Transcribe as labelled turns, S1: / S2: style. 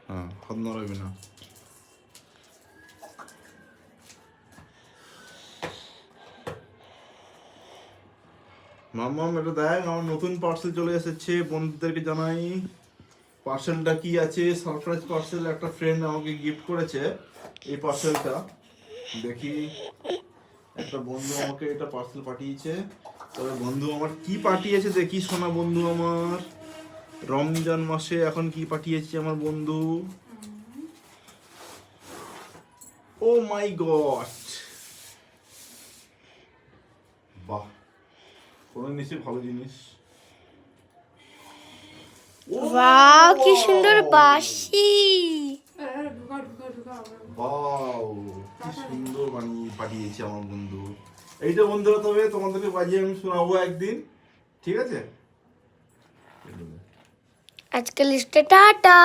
S1: হ্যাঁ, হাত নড়াবি না। মাম্মাম এটা দেখ, আমার নতুন পার্সেল চলে এসেছে, বন্ধুদেরকে জানাই। পার্সেলটা কি আছে? সারপ্রাইজ পার্সেল, একটা ফ্রেন্ড আমাকে গিফট করেছে এই পার্সেলটা। দেখি, একটা বন্ধু আমাকে এটা পার্সেল পাঠিয়েছে। তবে বন্ধু আমার কি পাঠিয়েছে দেখি, শোনা বন্ধু আমার। রমজান মাসে এখন কি পাঠিয়েছে আমার বন্ধু। ও মাই গড, বাহ, কোনো নিশ্চয়ই ভালো জিনিস।
S2: ওয়াও, কি সুন্দর বাঁশি।
S1: বাও, কি সুন্দর বানিয়ে পাঠিয়েছে আমার বন্ধু। এইটা বন্ধুরা, তবে তোমাদেরকে বাজিয়ে আমি শোনাবো একদিন, ঠিক আছে?
S2: আজকে লিস্টে টাটা।